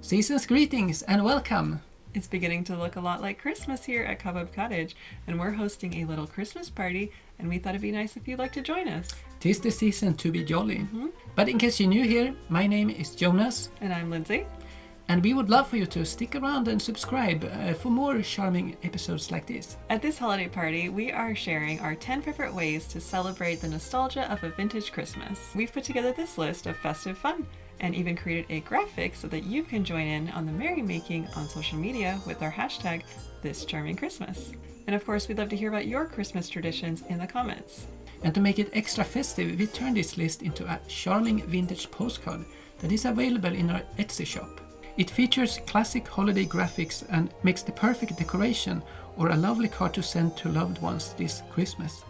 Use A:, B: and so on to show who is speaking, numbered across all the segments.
A: Season's greetings and welcome!
B: It's beginning to look a lot like Christmas here at Cobweb Cottage, and we're hosting a little Christmas party, and we thought it'd be nice if you'd like to join us.
A: 'Tis the season to be jolly. But in case you're new here, my name is Jonas.
B: And I'm Lindsay.
A: And we would love for you to stick around and subscribe for more charming episodes like this.
B: At this holiday party, we are sharing our 10 favorite ways to celebrate the nostalgia of a vintage Christmas. We've put together this list of festive fun and even created a graphic so that you can join in on the merrymaking on social media with our hashtag #ThisCharmingChristmas. And of course, we'd love to hear about your Christmas traditions in the comments.
A: And to make it extra festive, we turned this list into a charming vintage postcard that is available in our Etsy shop. It features classic holiday graphics and makes the perfect decoration or a lovely card to send to loved ones this Christmas.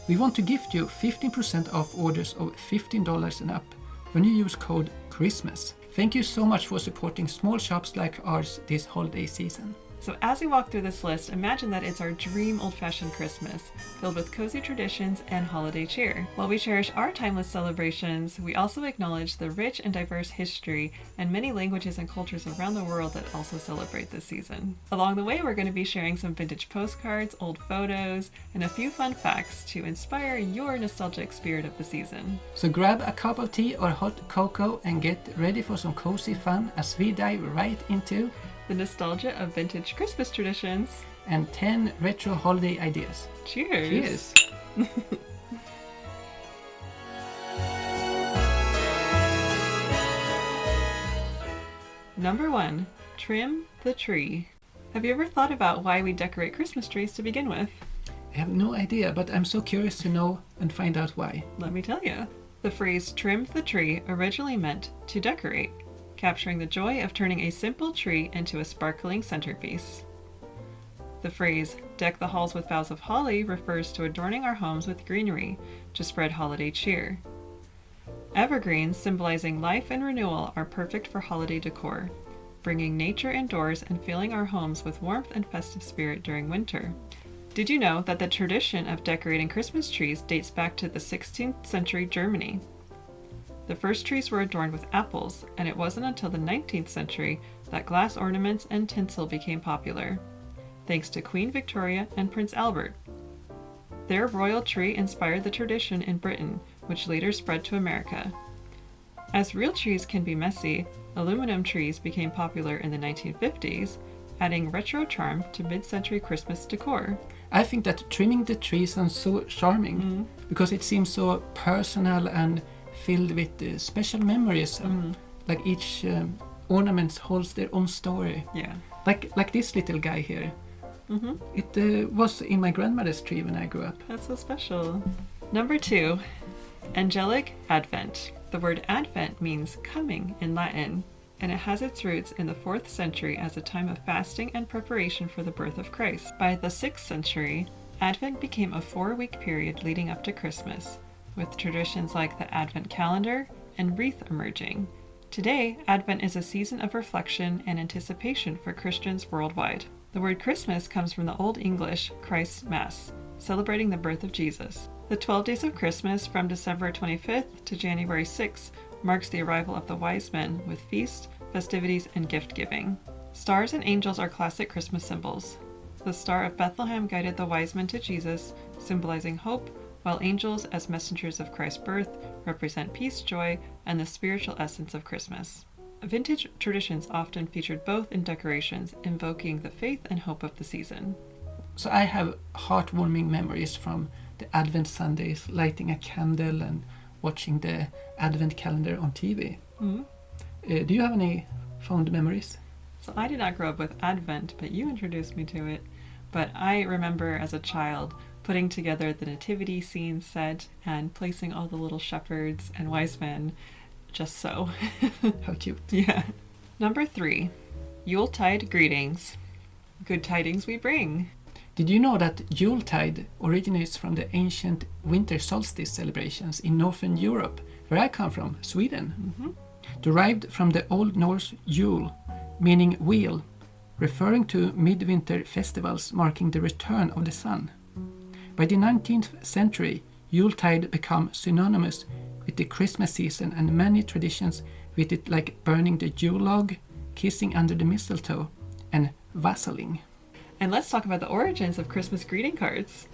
A: We want to gift you 15% off orders of $15 and up when you use code CHRISTMAS. Thank you so much for supporting small shops like ours this holiday season.
B: So as we walk through this list, imagine that it's our dream old-fashioned Christmas, filled with cozy traditions and holiday cheer. While we cherish our timeless celebrations, we also acknowledge the rich and diverse history and many languages and cultures around the world that also celebrate this season. Along the way, we're going to be sharing some vintage postcards, old photos, and a few fun facts to inspire your nostalgic spirit of the season.
A: So grab a cup of tea or hot cocoa and get ready for some cozy fun as we dive right into
B: the nostalgia of vintage Christmas traditions
A: and 10 retro holiday ideas.
B: Cheers!
A: Cheers!
B: Number 1. Trim the tree. Have you ever thought about why we decorate Christmas trees to begin with?
A: I have no idea, but I'm so curious to know and find out why.
B: Let me tell you. The phrase trim the tree originally meant to decorate, capturing the joy of turning a simple tree into a sparkling centerpiece. The phrase, deck the halls with boughs of holly, refers to adorning our homes with greenery to spread holiday cheer. Evergreens, symbolizing life and renewal, are perfect for holiday decor, bringing nature indoors and filling our homes with warmth and festive spirit during winter. Did you know that the tradition of decorating Christmas trees dates back to the 16th century Germany? The first trees were adorned with apples, and it wasn't until the 19th century that glass ornaments and tinsel became popular, thanks to Queen Victoria and Prince Albert. Their royal tree inspired the tradition in Britain, which later spread to America. As real trees can be messy, aluminum trees became popular in the 1950s, adding retro charm to mid-century Christmas decor.
A: I think that trimming the tree sounds so charming because it seems so personal and filled with special memories. Like each ornament holds their own story.
B: Yeah.
A: Like this little guy here. It was in my grandmother's tree when I grew up.
B: That's so special. Number 2, angelic advent. The word advent means coming in Latin, and it has its roots in the 4th century as a time of fasting and preparation for the birth of Christ. By the 6th century, Advent became a 4-week period leading up to Christmas, with traditions like the Advent calendar and wreath emerging. Today, Advent is a season of reflection and anticipation for Christians worldwide. The word Christmas comes from the Old English Christ's Mass, celebrating the birth of Jesus. The 12 days of Christmas from December 25th to January 6th marks the arrival of the wise men with feasts, festivities, and gift-giving. Stars and angels are classic Christmas symbols. The Star of Bethlehem guided the wise men to Jesus, symbolizing hope, while angels, as messengers of Christ's birth, represent peace, joy, and the spiritual essence of Christmas. Vintage traditions often featured both in decorations, invoking the faith and hope of the season.
A: So I have heartwarming memories from the Advent Sundays, lighting a candle and watching the Advent calendar on TV. Do you have any fond memories?
B: So I did not grow up with Advent, but you introduced me to it. But I remember as a child putting together the nativity scene set and placing all the little shepherds and wise men just so.
A: How cute.
B: Yeah. Number 3, Yuletide greetings. Good tidings we bring.
A: Did you know that Yuletide originates from the ancient winter solstice celebrations in Northern Europe, where I come from, Sweden? Derived from the Old Norse Yule, meaning wheel, referring to midwinter festivals marking the return of the sun. By the 19th century, Yuletide became synonymous with the Christmas season, and many traditions with it, like burning the Yule log, kissing under the mistletoe, and wassailing.
B: And let's talk about the origins of Christmas greeting cards.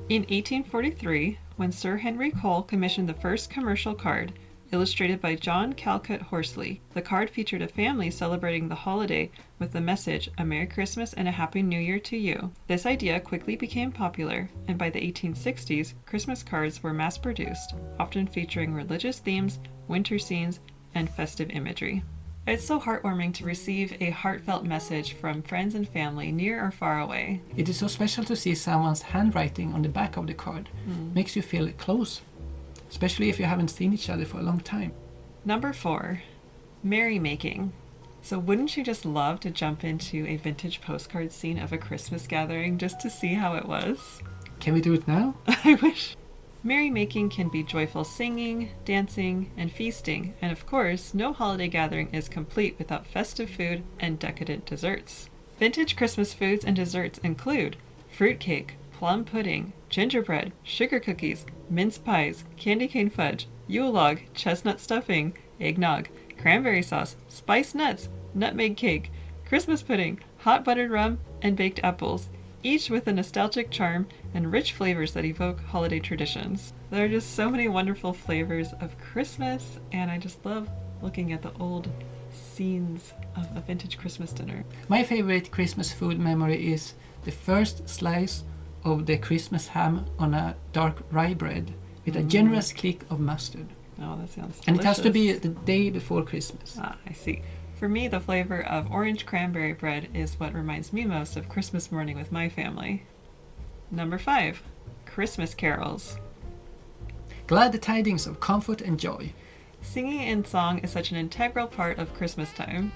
B: In 1843, when Sir Henry Cole commissioned the first commercial card, illustrated by John Calcutt Horsley, the card featured a family celebrating the holiday with the message, "A Merry Christmas and a Happy New Year to you." This idea quickly became popular, and by the 1860s, Christmas cards were mass-produced, often featuring religious themes, winter scenes, and festive imagery. It's so heartwarming to receive a heartfelt message from friends and family, near or far away.
A: It is so special to see someone's handwriting on the back of the card. Makes you feel close, especially if you haven't seen each other for a long time.
B: Number 4, merrymaking. So wouldn't you just love to jump into a vintage postcard scene of a Christmas gathering just to see how it was?
A: Can we do it now?
B: I wish. Merrymaking can be joyful singing, dancing, and feasting, and of course, no holiday gathering is complete without festive food and decadent desserts. Vintage Christmas foods and desserts include fruitcake, plum pudding, gingerbread, sugar cookies, mince pies, candy cane fudge, Yule log, chestnut stuffing, eggnog, cranberry sauce, spiced nuts, nutmeg cake, Christmas pudding, hot buttered rum, and baked apples, each with a nostalgic charm and rich flavors that evoke holiday traditions. There are just so many wonderful flavors of Christmas, and I just love looking at the old scenes of a vintage Christmas dinner.
A: My favorite Christmas food memory is the first slice of the Christmas ham on a dark rye bread with a generous click of mustard.
B: Oh, that sounds delicious.
A: And it has to be the day before Christmas.
B: Ah, I see. For me, the flavor of orange cranberry bread is what reminds me most of Christmas morning with my family. Number 5, Christmas carols.
A: Glad tidings of comfort and joy.
B: Singing in song is such an integral part of Christmas time.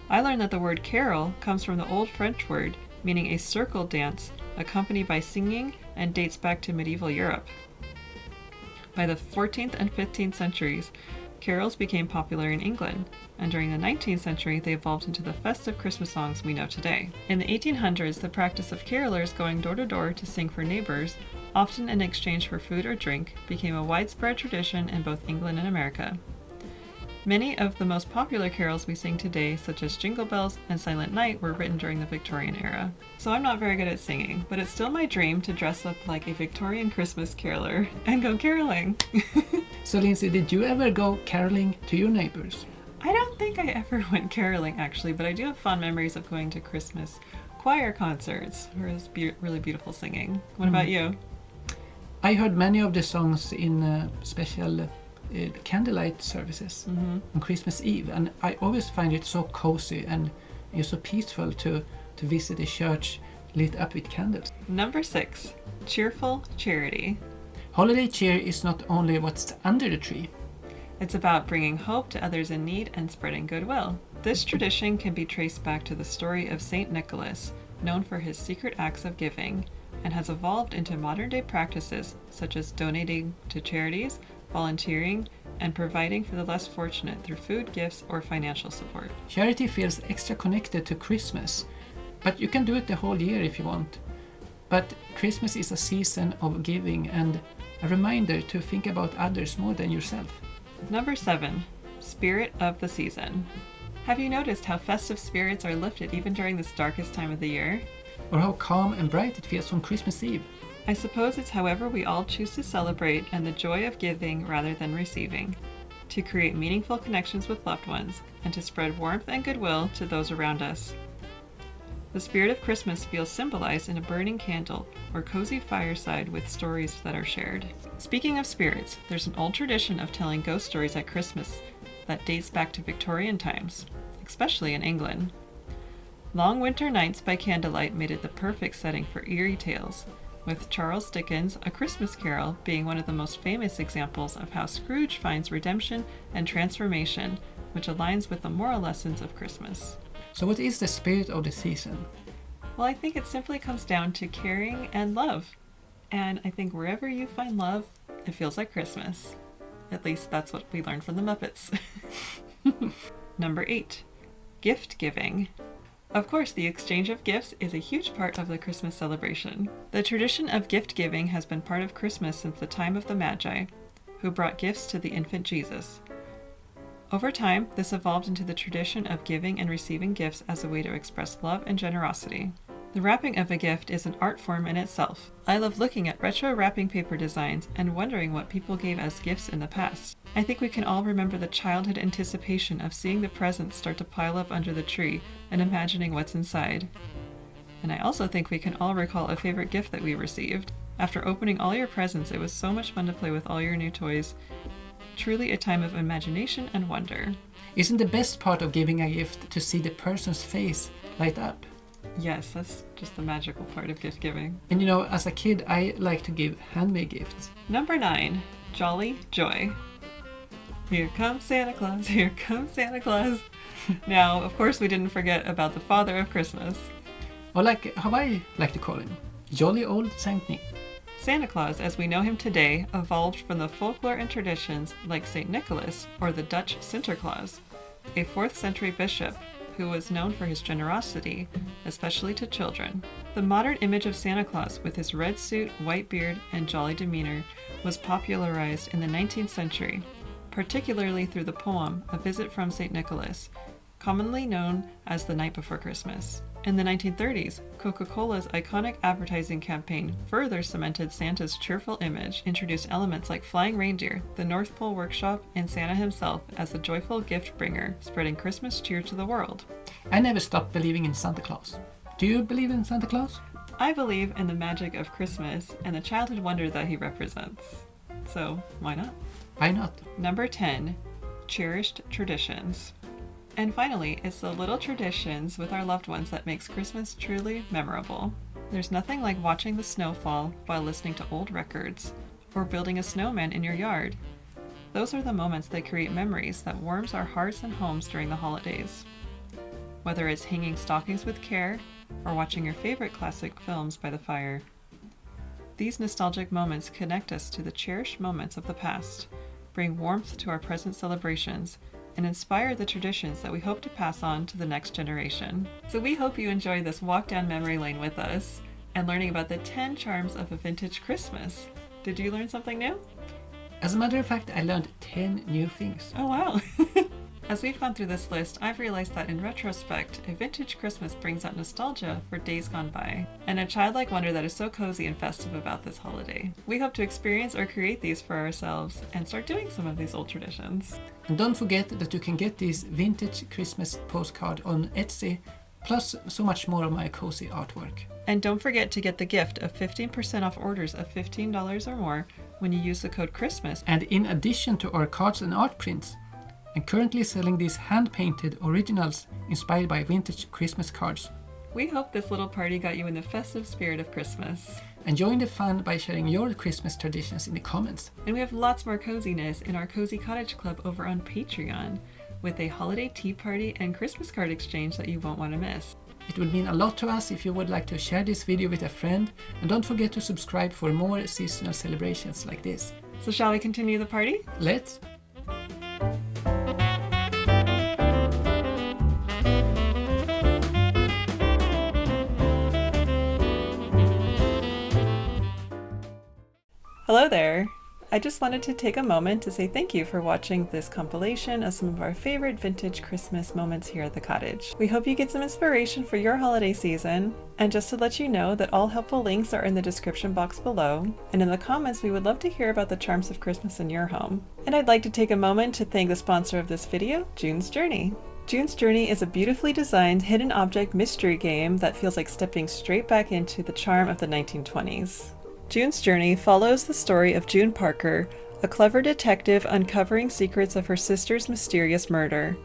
B: I learned that the word carol comes from the old French word meaning a circle dance accompanied by singing and dates back to medieval Europe. By the 14th and 15th centuries, carols became popular in England, and during the 19th century they evolved into the festive Christmas songs we know today. In the 1800s, the practice of carolers going door to door to sing for neighbors, often in exchange for food or drink, became a widespread tradition in both England and America. Many of the most popular carols we sing today, such as Jingle Bells and Silent Night, were written during the Victorian era. So I'm not very good at singing, but it's still my dream to dress up like a Victorian Christmas caroler and go caroling.
A: So Lindsay, did you ever go caroling to your neighbors?
B: I don't think I ever went caroling actually, but I do have fond memories of going to Christmas choir concerts where it was really beautiful singing. What about you?
A: I heard many of the songs in special candlelight services on Christmas Eve, and I always find it so cozy and it's so peaceful to visit a church lit up with candles.
B: Number 6, cheerful charity.
A: Holiday cheer is not only what's under the tree.
B: It's about bringing hope to others in need and spreading goodwill. This tradition can be traced back to the story of Saint Nicholas, known for his secret acts of giving, and has evolved into modern-day practices such as donating to charities, volunteering, and providing for the less fortunate through food, gifts, or financial support.
A: Charity feels extra connected to Christmas, but you can do it the whole year if you want. But Christmas is a season of giving and a reminder to think about others more than yourself.
B: Number 7, spirit of the season. Have you noticed how festive spirits are lifted even during this darkest time of the year?
A: Or how calm and bright it feels on Christmas Eve.
B: I suppose it's however we all choose to celebrate and the joy of giving rather than receiving, to create meaningful connections with loved ones, and to spread warmth and goodwill to those around us. The spirit of Christmas feels symbolized in a burning candle or cozy fireside with stories that are shared. Speaking of spirits, there's an old tradition of telling ghost stories at Christmas that dates back to Victorian times, especially in England. Long Winter Nights by Candlelight made it the perfect setting for eerie tales, with Charles Dickens' A Christmas Carol being one of the most famous examples of how Scrooge finds redemption and transformation, which aligns with the moral lessons of Christmas.
A: So what is the spirit of the season?
B: Well, I think it simply comes down to caring and love. And I think wherever you find love, it feels like Christmas. At least that's what we learned from the Muppets. Number 8, gift giving. Of course, the exchange of gifts is a huge part of the Christmas celebration. The tradition of gift giving has been part of Christmas since the time of the Magi, who brought gifts to the infant Jesus. Over time, this evolved into the tradition of giving and receiving gifts as a way to express love and generosity. The wrapping of a gift is an art form in itself. I love looking at retro wrapping paper designs and wondering what people gave as gifts in the past. I think we can all remember the childhood anticipation of seeing the presents start to pile up under the tree and imagining what's inside. And I also think we can all recall a favorite gift that we received. After opening all your presents, it was so much fun to play with all your new toys. Truly a time of imagination and wonder.
A: Isn't the best part of giving a gift to see the person's face light up?
B: Yes, that's just the magical part of gift giving.
A: And you know, as a kid, I like to give handmade gifts.
B: Number 9, Jolly Joy. Here comes Santa Claus, here comes Santa Claus. Now, of course, we didn't forget about the Father of Christmas.
A: Or like how I like to call him, Jolly Old Saint Nick.
B: Santa Claus, as we know him today, evolved from the folklore and traditions like St. Nicholas or the Dutch Sinterklaas, a 4th century bishop who was known for his generosity, especially to children. The modern image of Santa Claus with his red suit, white beard, and jolly demeanor was popularized in the 19th century, particularly through the poem A Visit from St. Nicholas, commonly known as The Night Before Christmas. In the 1930s, Coca-Cola's iconic advertising campaign further cemented Santa's cheerful image, introduced elements like flying reindeer, the North Pole Workshop, and Santa himself as the joyful gift bringer, spreading Christmas cheer to the world.
A: I never stopped believing in Santa Claus. Do you believe in Santa Claus?
B: I believe in the magic of Christmas and the childhood wonder that he represents. So, why not?
A: Why not?
B: Number 10, cherished traditions. And finally, it's the little traditions with our loved ones that makes Christmas truly memorable. There's nothing like watching the snow fall while listening to old records, or building a snowman in your yard. Those are the moments that create memories that warms our hearts and homes during the holidays. Whether it's hanging stockings with care, or watching your favorite classic films by the fire. These nostalgic moments connect us to the cherished moments of the past, bring warmth to our present celebrations, and inspire the traditions that we hope to pass on to the next generation. So we hope you enjoy this walk down memory lane with us and learning about the 10 charms of a vintage Christmas. Did you learn something new?
A: As a matter of fact, I learned 10 new things.
B: Oh wow! As we've gone through this list, I've realized that in retrospect, a vintage Christmas brings out nostalgia for days gone by, and a childlike wonder that is so cozy and festive about this holiday. We hope to experience or create these for ourselves and start doing some of these old traditions.
A: And don't forget that you can get this vintage Christmas postcard on Etsy, plus so much more of my cozy artwork.
B: And don't forget to get the gift of 15% off orders of $15 or more when you use the code CHRISTMAS.
A: And in addition to our cards and art prints, I'm currently selling these hand-painted originals inspired by vintage Christmas cards.
B: We hope this little party got you in the festive spirit of Christmas.
A: And join the fun by sharing your Christmas traditions in the comments.
B: And we have lots more coziness in our Cozy Cottage Club over on Patreon, with a holiday tea party and Christmas card exchange that you won't want to miss.
A: It would mean a lot to us if you would like to share this video with a friend, and don't forget to subscribe for more seasonal celebrations like this.
B: So shall we continue the party?
A: Let's!
B: Hello there! I just wanted to take a moment to say thank you for watching this compilation of some of our favorite vintage Christmas moments here at the cottage. We hope you get some inspiration for your holiday season, and just to let you know that all helpful links are in the description box below, and in the comments we would love to hear about the charms of Christmas in your home. And I'd like to take a moment to thank the sponsor of this video, June's Journey. June's Journey is a beautifully designed hidden object mystery game that feels like stepping straight back into the charm of the 1920s. June's Journey follows the story of June Parker, a clever detective uncovering secrets of her sister's mysterious murder.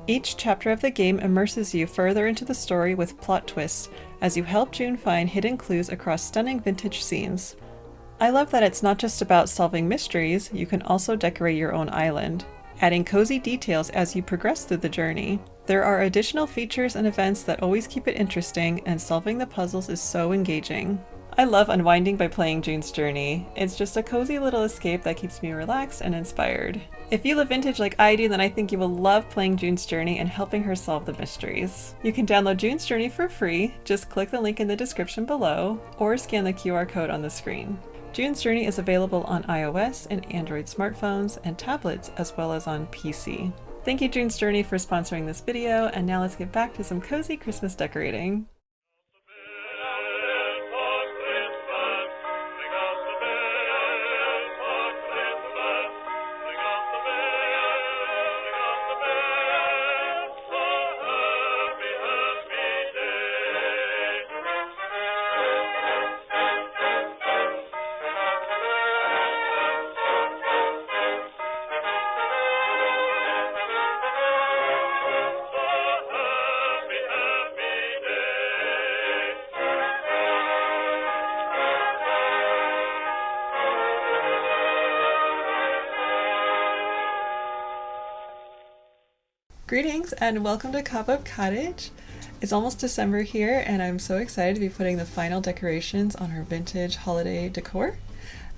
B: Each chapter of the game immerses you further into the story with plot twists as you help June find hidden clues across stunning vintage scenes. I love that it's not just about solving mysteries, you can also decorate your own island, adding cozy details as you progress through the journey. There are additional features and events that always keep it interesting, and solving the puzzles is so engaging. I love unwinding by playing June's Journey. It's just a cozy little escape that keeps me relaxed and inspired. If you love vintage like I do, then I think you will love playing June's Journey and helping her solve the mysteries. You can download June's Journey for free. Just click the link in the description below or scan the QR code on the screen. June's Journey is available on iOS and Android smartphones and tablets, as well as on PC. Thank you, June's Journey, for sponsoring this video, and now let's get back to some cozy Christmas decorating. Greetings and welcome to Cobweb Cottage. It's almost December here and I'm so excited to be putting the final decorations on our vintage holiday decor.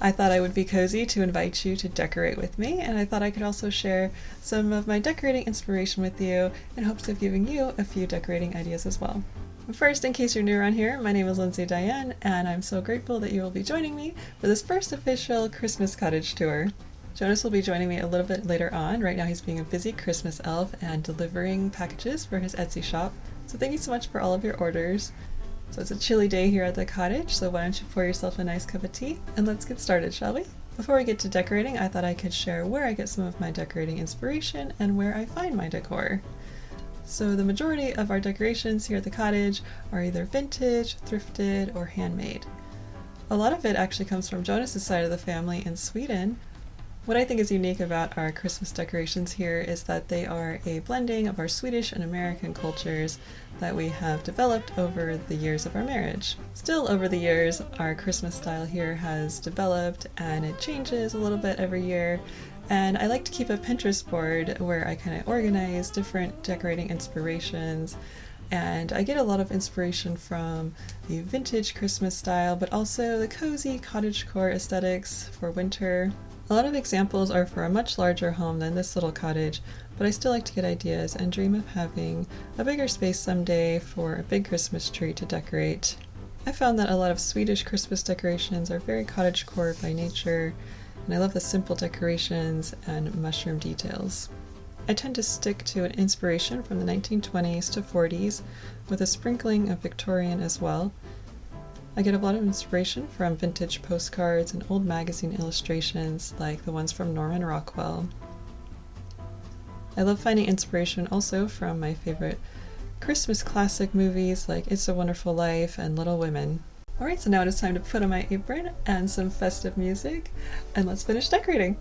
B: I thought I would be cozy to invite you to decorate with me, and I thought I could also share some of my decorating inspiration with you in hopes of giving you a few decorating ideas as well. But first, in case you're new around here, my name is Lindsay Diane and I'm so grateful that you will be joining me for this first official Christmas cottage tour. Jonas will be joining me a little bit later on. Right now he's being a busy Christmas elf and delivering packages for his Etsy shop. So thank you so much for all of your orders. So it's a chilly day here at the cottage, so why don't you pour yourself a nice cup of tea and let's get started, shall we? Before we get to decorating, I thought I could share where I get some of my decorating inspiration and where I find my decor. So the majority of our decorations here at the cottage are either vintage, thrifted, or handmade. A lot of it actually comes from Jonas's side of the family in Sweden. What I think is unique about our Christmas decorations here is that they are a blending of our Swedish and American cultures that we have developed over the years of our marriage. Still, over the years, our Christmas style here has developed and it changes a little bit every year. And I like to keep a Pinterest board where I kind of organize different decorating inspirations. And I get a lot of inspiration from the vintage Christmas style, but also the cozy cottagecore aesthetics for winter. A lot of examples are for a much larger home than this little cottage, but I still like to get ideas and dream of having a bigger space someday for a big Christmas tree to decorate. I found that a lot of Swedish Christmas decorations are very cottagecore by nature, and I love the simple decorations and mushroom details. I tend to stick to an inspiration from the 1920s to 40s, with a sprinkling of Victorian as well. I get a lot of inspiration from vintage postcards and old magazine illustrations like the ones from Norman Rockwell. I love finding inspiration also from my favorite Christmas classic movies like It's a Wonderful Life and Little Women. Alright, so now it is time to put on my apron and some festive music, and let's finish decorating!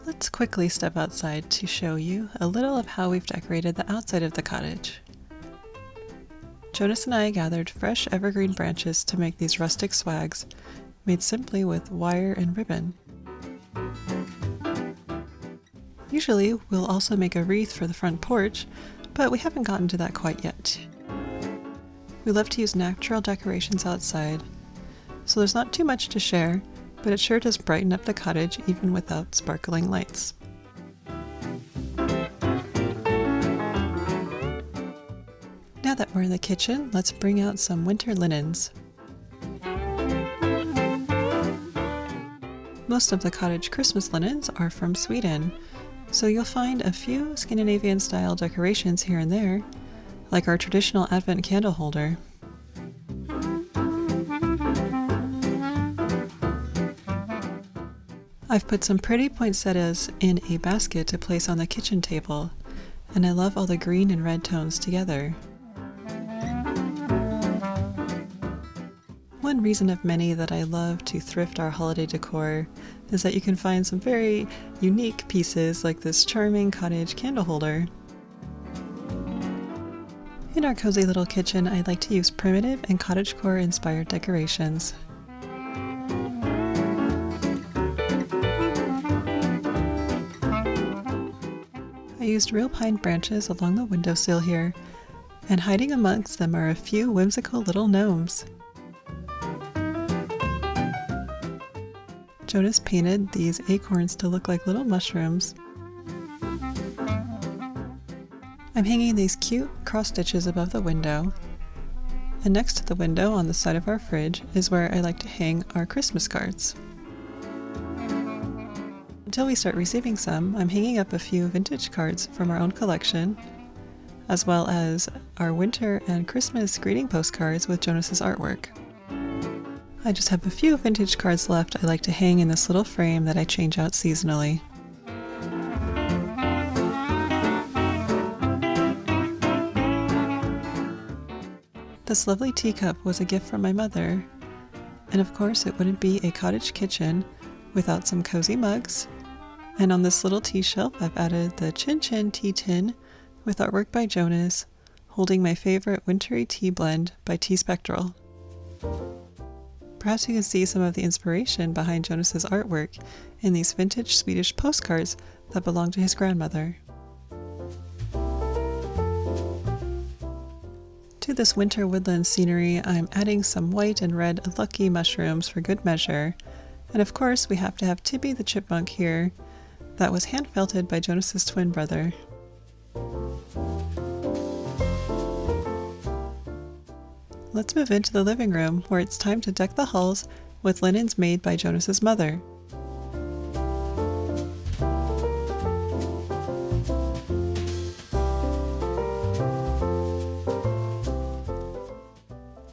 B: Let's quickly step outside to show you a little of how we've decorated the outside of the cottage. Jonas and I gathered fresh evergreen branches to make these rustic swags, made simply with wire and ribbon. Usually we'll also make a wreath for the front porch, but we haven't gotten to that quite yet. We love to use natural decorations outside, so there's not too much to share, but it sure does brighten up the cottage even without sparkling lights. Now that we're in the kitchen, let's bring out some winter linens. Most of the cottage Christmas linens are from Sweden, so you'll find a few Scandinavian-style decorations here and there, like our traditional Advent candle holder. I've put some pretty poinsettias in a basket to place on the kitchen table, and I love all the green and red tones together. One reason of many that I love to thrift our holiday decor is that you can find some very unique pieces like this charming cottage candle holder. In our cozy little kitchen, I like to use primitive and cottagecore inspired decorations. I used real pine branches along the windowsill here, and hiding amongst them are a few whimsical little gnomes. Jonas painted these acorns to look like little mushrooms. I'm hanging these cute cross stitches above the window, and next to the window on the side of our fridge is where I like to hang our Christmas cards. Until we start receiving some, I'm hanging up a few vintage cards from our own collection, as well as our winter and Christmas greeting postcards with Jonas's artwork. I just have a few vintage cards left I like to hang in this little frame that I change out seasonally. This lovely teacup was a gift from my mother, and of course it wouldn't be a cottage kitchen without some cozy mugs. And on this little tea shelf I've added the Chin Chin tea tin with artwork by Jonas, holding my favorite wintry tea blend by Tea Spectral. Perhaps you can see some of the inspiration behind Jonas's artwork in these vintage Swedish postcards that belong to his grandmother. To this winter woodland scenery, I'm adding some white and red lucky mushrooms for good measure, and of course we have to have Tibby the chipmunk here. That was hand felted by Jonas's twin brother. Let's move into the living room, where it's time to deck the halls with linens made by Jonas's mother.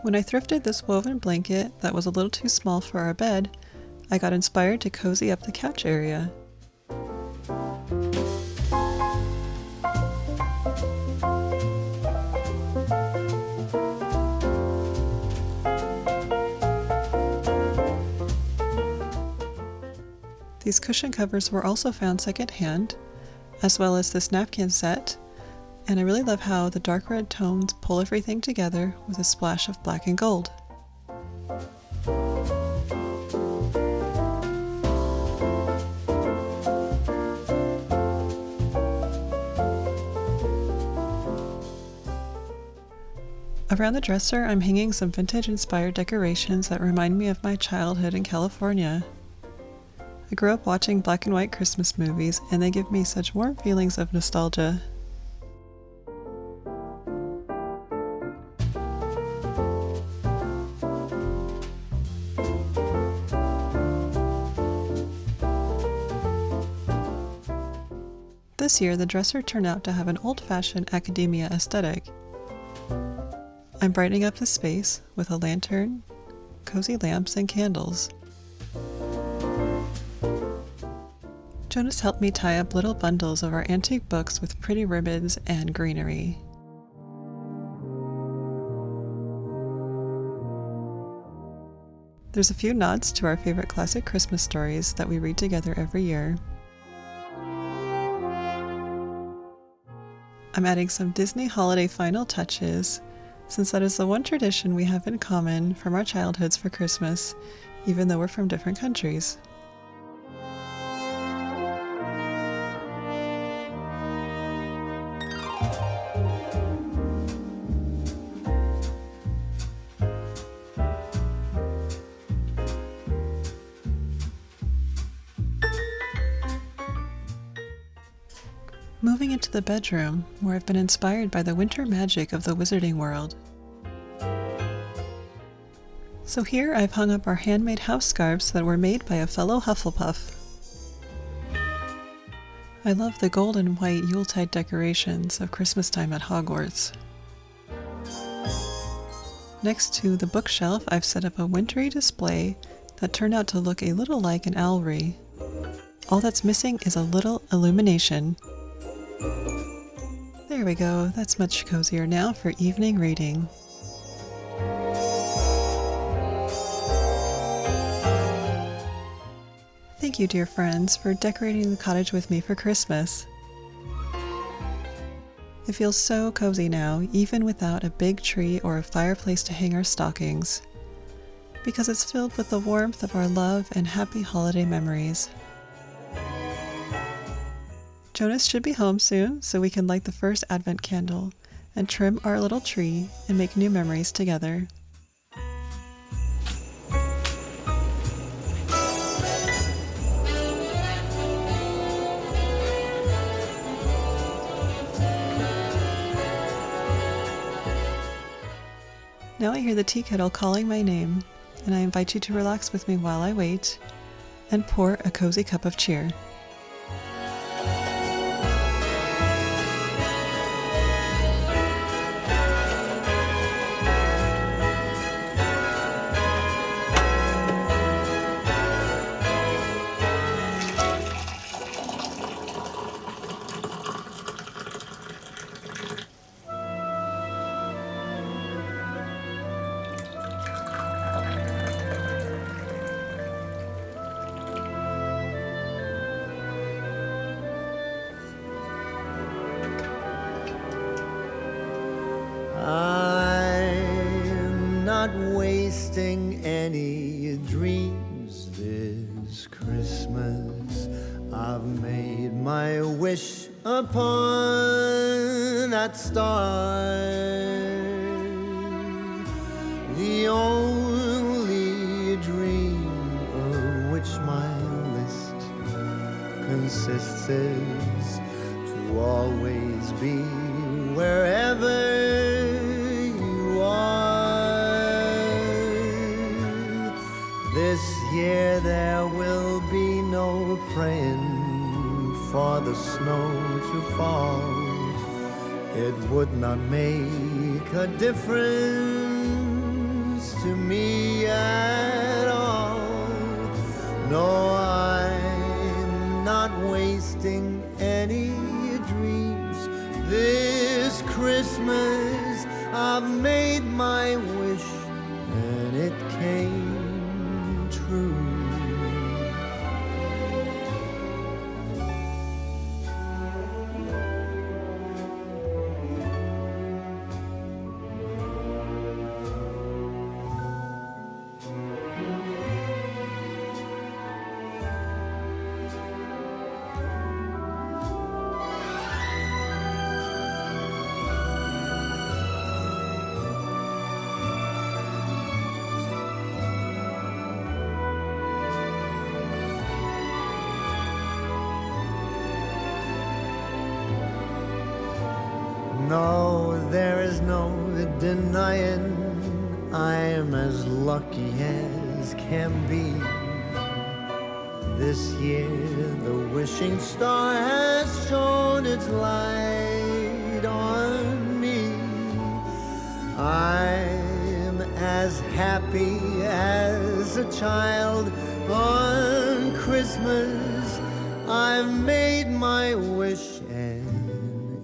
B: When I thrifted this woven blanket that was a little too small for our bed, I got inspired to cozy up the couch area. These cushion covers were also found secondhand, as well as this napkin set, and I really love how the dark red tones pull everything together with a splash of black and gold. Around the dresser, I'm hanging some vintage-inspired decorations that remind me of my childhood in California. I grew up watching black and white Christmas movies, and they give me such warm feelings of nostalgia. This year, the dresser turned out to have an old-fashioned academia aesthetic. I'm brightening up the space with a lantern, cozy lamps, and candles. Jonas helped me tie up little bundles of our antique books with pretty ribbons and greenery. There's a few nods to our favorite classic Christmas stories that we read together every year. I'm adding some Disney holiday final touches, since that is the one tradition we have in common from our childhoods for Christmas, even though we're from different countries. Moving into the bedroom, where I've been inspired by the winter magic of the wizarding world. So here I've hung up our handmade house scarves that were made by a fellow Hufflepuff. I love the gold and white Yuletide decorations of Christmas time at Hogwarts. Next to the bookshelf, I've set up a wintry display that turned out to look a little like an owlry. All that's missing is a little illumination. There we go, that's much cozier now for evening reading. Thank you, dear friends, for decorating the cottage with me for Christmas. It feels so cozy now, even without a big tree or a fireplace to hang our stockings, because it's filled with the warmth of our love and happy holiday memories. Jonas should be home soon, so we can light the first Advent candle and trim our little tree and make new memories together.
C: Now I hear the tea kettle calling my name, and I invite you to relax with me while I wait and pour a cozy cup of cheer.
D: I'm not wasting any dreams this Christmas. I've made my wish upon that star. The only dream of which my list consists is to always be wherever you are. This year there will be no praying for the snow to fall. It would not make a difference to me at all. No, I'm not wasting any dreams this Christmas. I've made my wish and it came true. No, there is no denying I'm as lucky as can be. This year the wishing star has shone its light on me. I'm as happy as a child on Christmas. I've made my wish and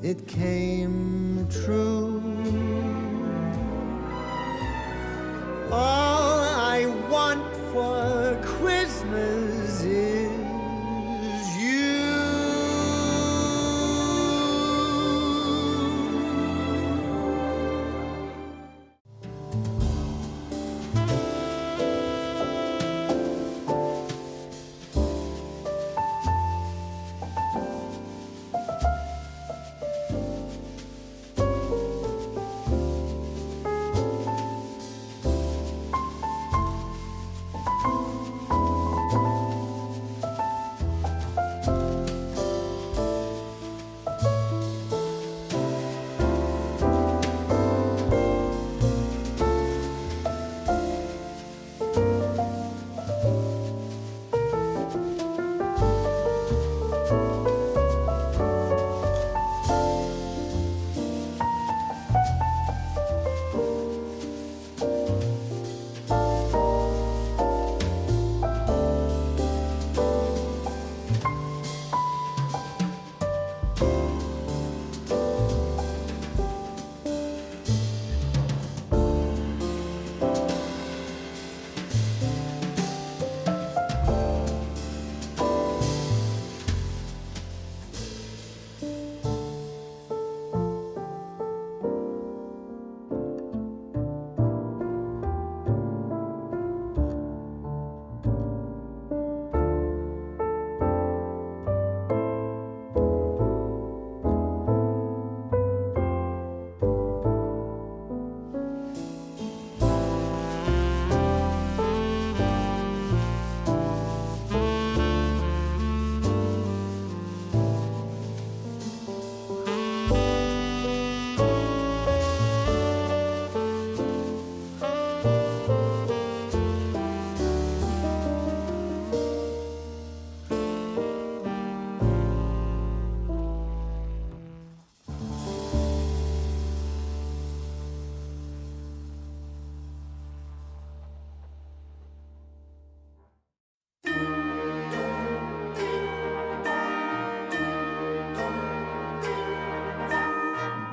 D: it came true. All I want for Christmas is you.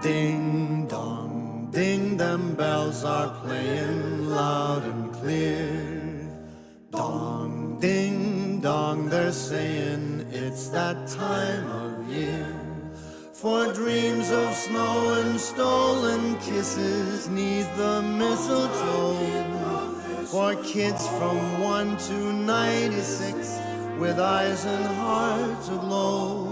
D: Ding dong, ding, them bells are playing loud and clear. Dong, ding dong, they're saying it's that time of year. For dreams of snow and stolen kisses neath the mistletoe. For kids from 1 to 96 with eyes and hearts aglow.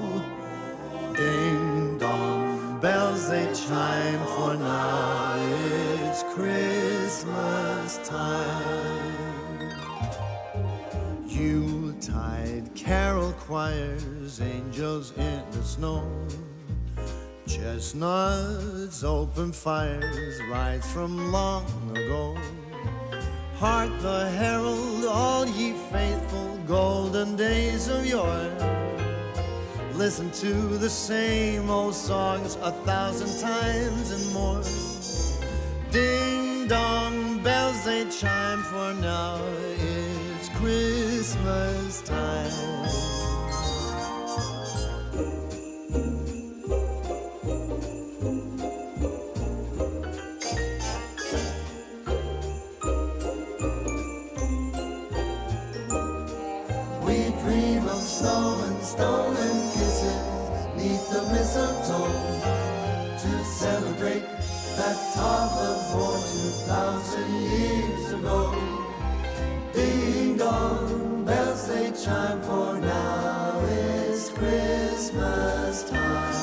D: Ding dong, bells they chime, for now it's Christmas time. Yuletide carol choirs, angels in the snow. Chestnuts, open fires, rides from long ago. Hark the herald, all ye faithful, golden days of yore. Listen to the same old songs 1,000 times and more. Ding dong, bells they chime, for now it's Christmas time. Snow and stolen kisses neath the mistletoe, to celebrate that talk of war 2,000 years ago. Ding dong, bells they chime, for now it's Christmas time.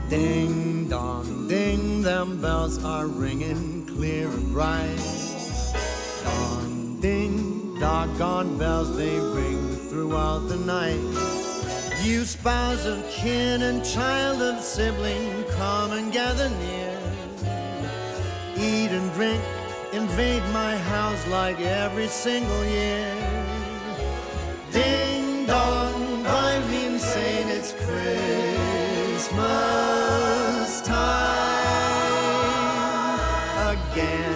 D: Ding dong, ding, them bells are ringing clear and bright. Dong, ding, doggone bells they ring throughout the night. You spouse of kin and child of sibling, come and gather near. Eat and drink, invade my house like every single year. Ding dong, I've been saying it's Christmas time again.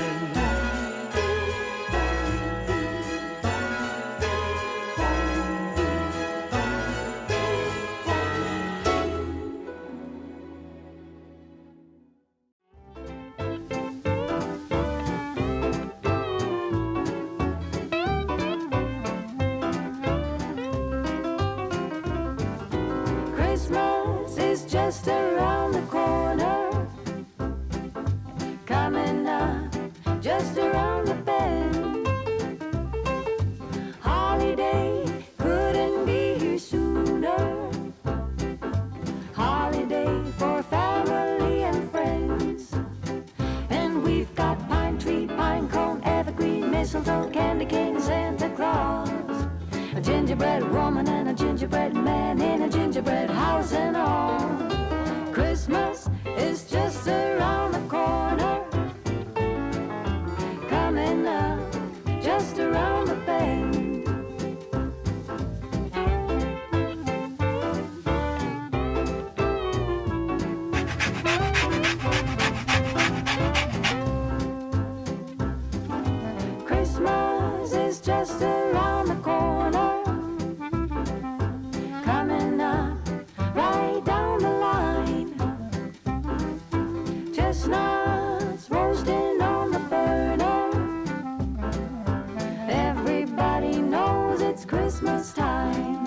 E: Just around the corner, coming up just around the bend. Holiday couldn't be here sooner. Holiday for family and friends. And we've got pine tree, pine cone, evergreen, mistletoe, candy cane, Santa Claus, a gingerbread woman and a gingerbread man in a gingerbread house and all. Christmas is just around the corner, coming up just around the bend. Christmas is just around the corner, coming up right down the line. Chestnuts roasting on the burner. Everybody knows it's Christmas time.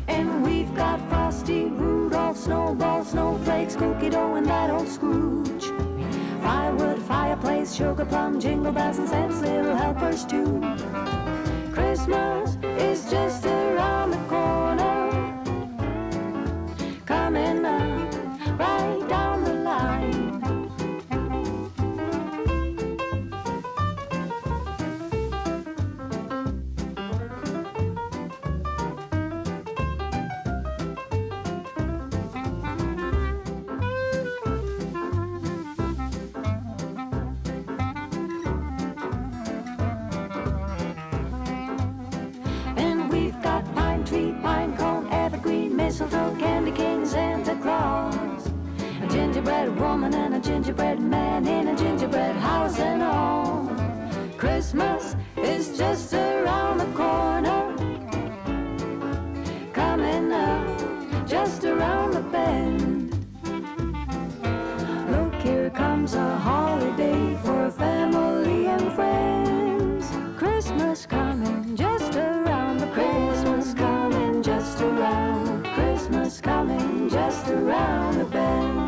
E: And we've got Frosty, Rudolph, Snowball, Snowflakes, cookie dough, and that old Scrooge. Firewood, fireplace, sugar plum, jingle bells, and Santa's little helpers too. Christmas is just around the corner, coming up right down the line. Pine cone, evergreen, mistletoe, candy cane, Santa Claus, a gingerbread woman and a gingerbread man in a gingerbread house and all. Christmas is just around the corner, coming just around the bend. Look, here comes a holiday for family and friends. Christmas coming just around the bend. Christmas coming just around. Christmas coming just around the bend.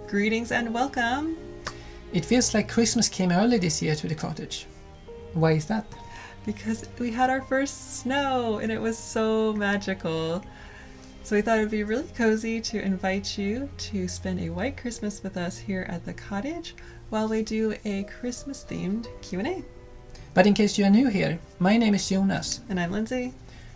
B: Greetings and welcome.
A: It feels like Christmas came early this year to the cottage. Why is that?
B: Because we had our first snow and it was so magical. So we thought it would be really cozy to invite you to spend a white Christmas with us here at the cottage while we do a Christmas themed Q&A.
A: But in case you are new here, my name is Jonas.
B: And I'm Lindsay.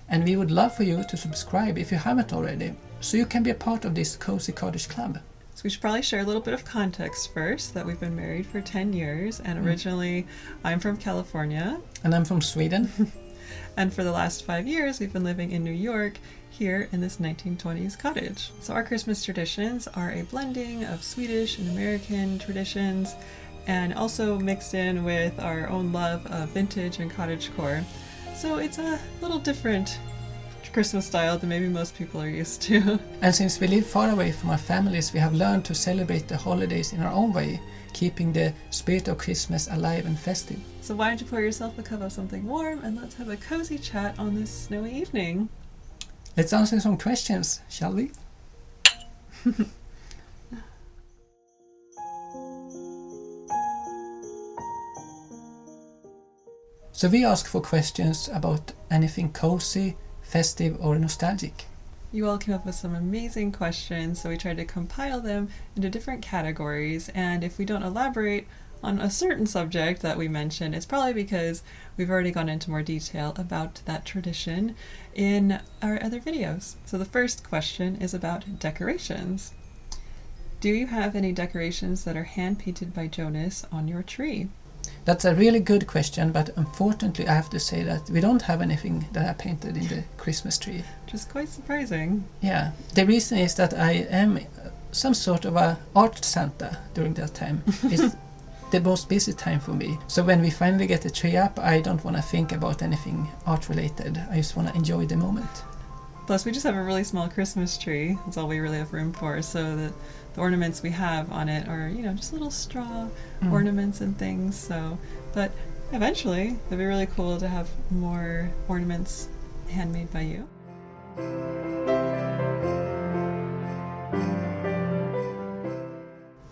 A: And we would love for you to subscribe if you haven't already, so you can be a part of this cozy cottage club.
B: So we should probably share a little bit of context first, that we've been married for 10 years and originally I'm from California.
A: And I'm from Sweden.
B: And for the last 5 years we've been living in New York here in this 1920s cottage. So our Christmas traditions are a blending of Swedish and American traditions and also mixed in with our own love of vintage and cottagecore. So it's a little different Christmas style than maybe most people are used to.
A: And since we live far away from our families, we have learned to celebrate the holidays in our own way, keeping the spirit of Christmas alive and festive.
B: So why don't you pour yourself a cup of something warm and let's have a cozy chat on this snowy evening.
A: Let's answer some questions, shall we? So we ask for questions about anything cozy, festive or nostalgic.
B: You all came up with some amazing questions, so we tried to compile them into different categories, and if we don't elaborate on a certain subject that we mentioned, it's probably because we've already gone into more detail about that tradition in our other videos. So the first question is about decorations. Do you have any decorations that are hand-painted by Jonas on your tree?
A: That's a really good question, but unfortunately I have to say that we don't have anything that I painted in the Christmas tree.
B: Which is quite surprising.
A: Yeah, the reason is that I am some sort of a art Santa during that time. It's the most busy time for me. So when we finally get the tree up, I don't want to think about anything art related. I just want to enjoy the moment.
B: Plus we just have a really small Christmas tree. That's all we really have room for. So the ornaments we have on it are, you know, just little straw ornaments and things. So, but eventually it'd be really cool to have more ornaments handmade by you.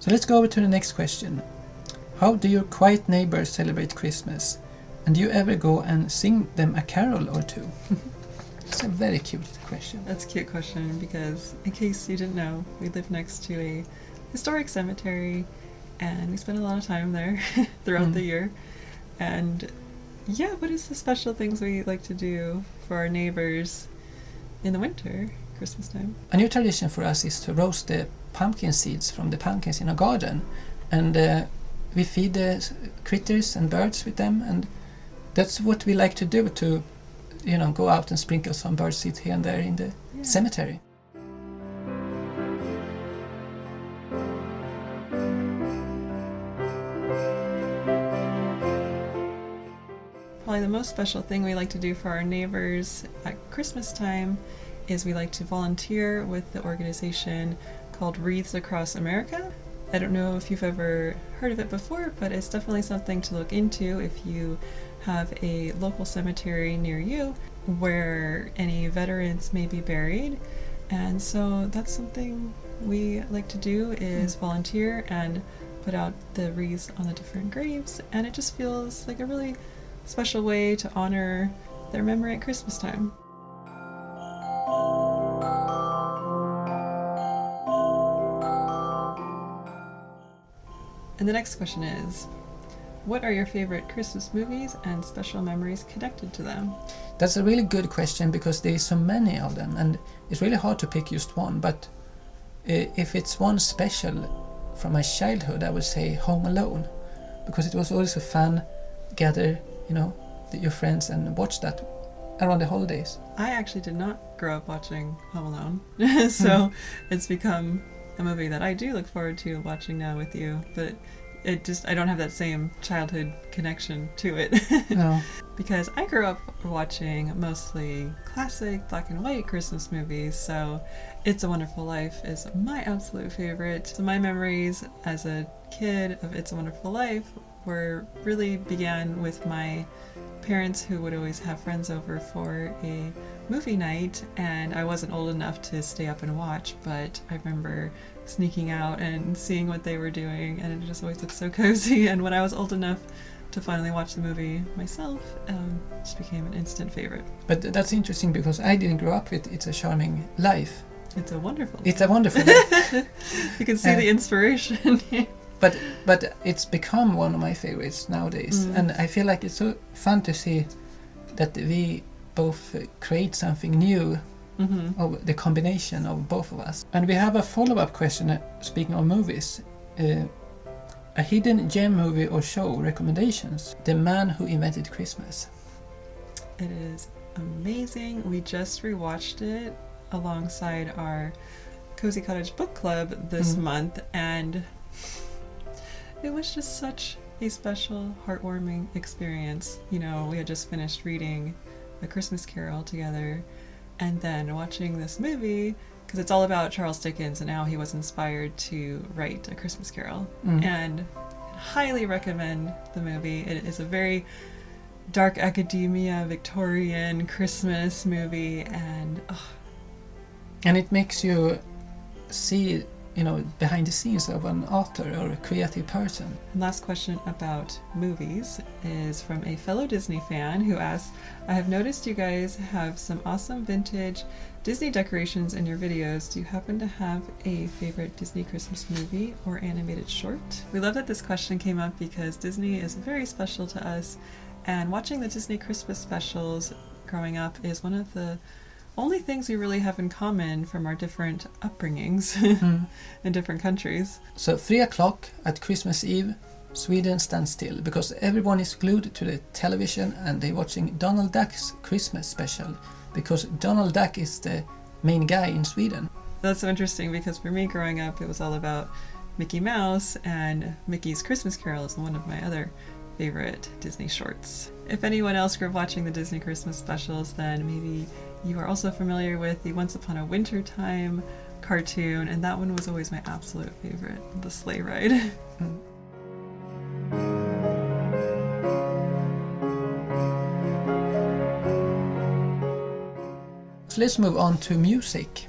A: So let's go over to the next question. How do your quiet neighbors celebrate Christmas? And do you ever go and sing them a carol or two? It's a very cute question.
B: That's a cute question because, in case you didn't know, we live next to a historic cemetery and we spend a lot of time there throughout the year. And yeah, what is the special things we like to do for our neighbors in the winter, Christmas time?
A: A new tradition for us is to roast the pumpkin seeds from the pumpkins in our garden. And we feed the critters and birds with them, and that's what we like to do, to go out and sprinkle some bird seeds here and there in the cemetery.
B: Probably the most special thing we like to do for our neighbors at Christmas time is we like to volunteer with the organization called Wreaths Across America. I don't know if you've ever heard of it before, but it's definitely something to look into if you have a local cemetery near you where any veterans may be buried. And so that's something we like to do, is volunteer and put out the wreaths on the different graves, and it just feels like a really special way to honor their memory at Christmas time. And the next question is, what are your favorite Christmas movies and special memories connected to them?
A: That's a really good question because there is so many of them, and it's really hard to pick just one. But if it's one special from my childhood, I would say Home Alone, because it was always so fun, gather, your friends and watch that around the holidays.
B: I actually did not grow up watching Home Alone, so it's become a movie that I do look forward to watching now with you, but I don't have that same childhood connection to it.
A: No.
B: Because I grew up watching mostly classic black and white Christmas movies, so It's a Wonderful Life is my absolute favorite. So my memories as a kid of It's a Wonderful Life really began with my parents, who would always have friends over for a movie night, and I wasn't old enough to stay up and watch, but I remember sneaking out and seeing what they were doing, and it just always looked so cozy. And when I was old enough to finally watch the movie myself, it just became an instant favorite.
A: But that's interesting because I didn't grow up with It's a Charming Life.
B: It's a wonderful
A: It's a Wonderful Life.
B: You can see the inspiration.
A: But it's become one of my favorites nowadays, and I feel like it's so fun to see that we both create something new of the combination of both of us. And we have a follow-up question, speaking of movies. A hidden gem movie or show recommendations. The Man Who Invented Christmas.
B: It is amazing. We just rewatched it alongside our Cozy Cottage book club this month, and it was just such a special, heartwarming experience. We had just finished reading A Christmas Carol together, and then watching this movie, because it's all about Charles Dickens and how he was inspired to write A Christmas Carol. And I highly recommend the movie. It is a very dark academia, Victorian Christmas movie,
A: and it makes you see behind the scenes of an author or a creative person.
B: And last question about movies is from a fellow Disney fan who asks, I have noticed you guys have some awesome vintage Disney decorations in your videos. Do you happen to have a favorite Disney Christmas movie or animated short? We love that this question came up because Disney is very special to us, and watching the Disney Christmas specials growing up is one of the only things we really have in common from our different upbringings in different countries.
A: So 3 o'clock at Christmas Eve, Sweden stands still because everyone is glued to the television and they're watching Donald Duck's Christmas special, because Donald Duck is the main guy in Sweden.
B: That's so interesting because for me growing up, it was all about Mickey Mouse, and Mickey's Christmas Carol is one of my other favorite Disney shorts. If anyone else grew up watching the Disney Christmas specials, then maybe you are also familiar with the Once Upon a Winter Time cartoon, and that one was always my absolute favorite, the sleigh ride.
A: So let's move on to music.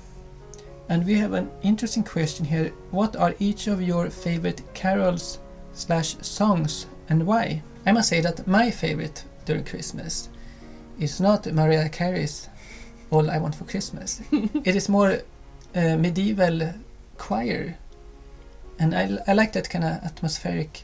A: And we have an interesting question here. What are each of your favorite carols songs and why. I must say that my favorite during Christmas is not Mariah Carey's All I Want for Christmas. It is more medieval choir, and I like that kind of atmospheric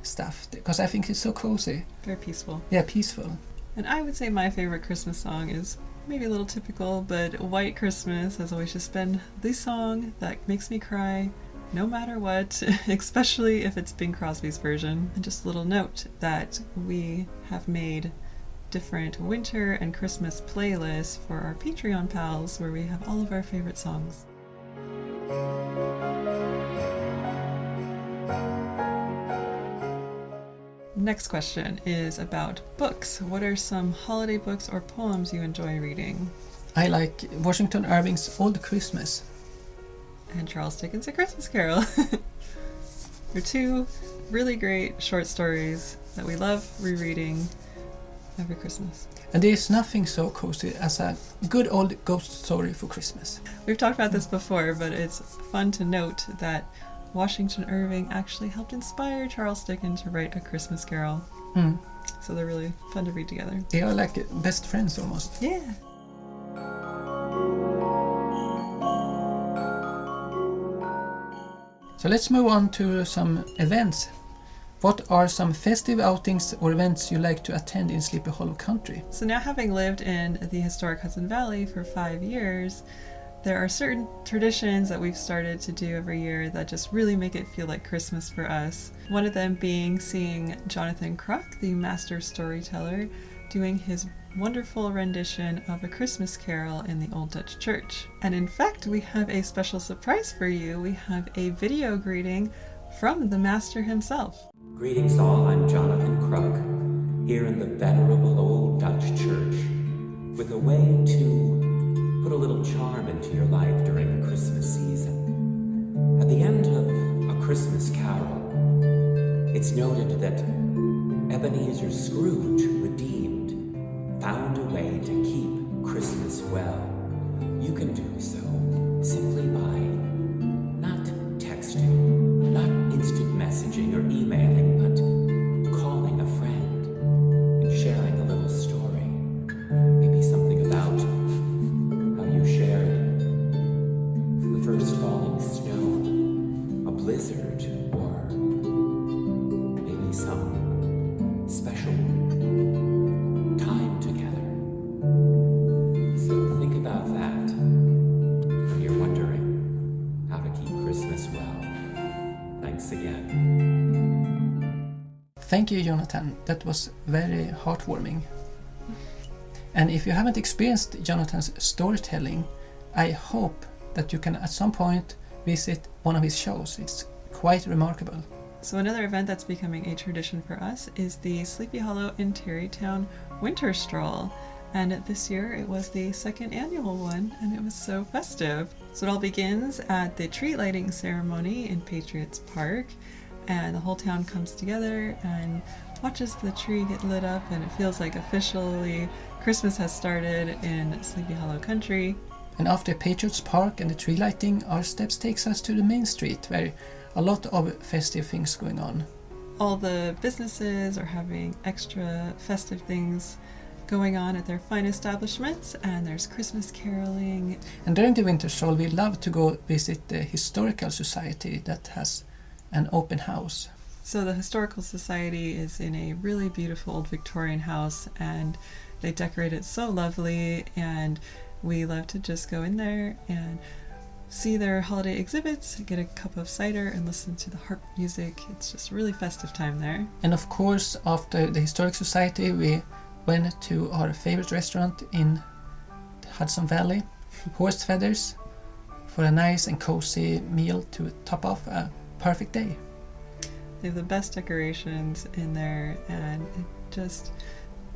A: stuff because I think it's so cozy.
B: Very peaceful.
A: Yeah, peaceful.
B: And I would say my favorite Christmas song is maybe a little typical, but White Christmas has always just been the song that makes me cry no matter what, especially if it's Bing Crosby's version. And just a little note that we have made different winter and Christmas playlists for our Patreon pals where we have all of our favorite songs. Next question is about books. What are some holiday books or poems you enjoy reading?
A: I like Washington Irving's Old Christmas.
B: And Charles Dickens' A Christmas Carol. They're two really great short stories that we love rereading every Christmas.
A: And there's nothing so cozy as a good old ghost story for Christmas.
B: We've talked about this before, but it's fun to note that Washington Irving actually helped inspire Charles Dickens to write A Christmas Carol. So they're really fun to read together.
A: They are like best friends almost.
B: Yeah.
A: So let's move on to some events. What are some festive outings or events you like to attend in Sleepy Hollow Country?
B: So now, having lived in the historic Hudson Valley for 5 years, there are certain traditions that we've started to do every year that just really make it feel like Christmas for us. One of them being seeing Jonathan Kruk, the master storyteller, doing his wonderful rendition of A Christmas Carol in the Old Dutch Church. And in fact, we have a special surprise for you. We have a video greeting from the master himself.
F: Greetings all, I'm Jonathan Kruk, here in the venerable Old Dutch Church, with a way to put a little charm into your life during the Christmas season. At the end of A Christmas Carol, it's noted that Ebenezer Scrooge, redeemed, found a way to keep Christmas well. You can do so simply by not texting, not instant messaging or emailing, but calling a friend and sharing a little story. Maybe something about how you shared the first falling snow, a blizzard, or maybe some special time together. So think about that when you're wondering how to keep Christmas well. Thanks again.
A: Thank you, Jonathan. That was very heartwarming. And if you haven't experienced Jonathan's storytelling, I hope that you can at some point visit one of his shows. It's quite remarkable.
B: So another event that's becoming a tradition for us is the Sleepy Hollow in Terrytown Winter Stroll. And this year it was the second annual one, and it was so festive. So it all begins at the tree lighting ceremony in Patriots Park, and the whole town comes together and watches the tree get lit up, and it feels like officially Christmas has started in Sleepy Hollow Country.
A: And after Patriots Park and the tree lighting, our steps takes us to the main street, where a lot of festive things going on.
B: All the businesses are having extra festive things going on at their fine establishments, and there's Christmas caroling.
A: And during the winter stroll, we love to go visit the Historical Society that has an open house.
B: So the Historical Society is in a really beautiful old Victorian house, and they decorate it so lovely, and we love to just go in there and see their holiday exhibits, get a cup of cider, and listen to the harp music. It's just a really festive time there.
A: And of course, after the Historic Society, we went to our favorite restaurant in Hudson Valley, Horse Feathers, for a nice and cozy meal to top off a perfect day.
B: They have the best decorations in there, and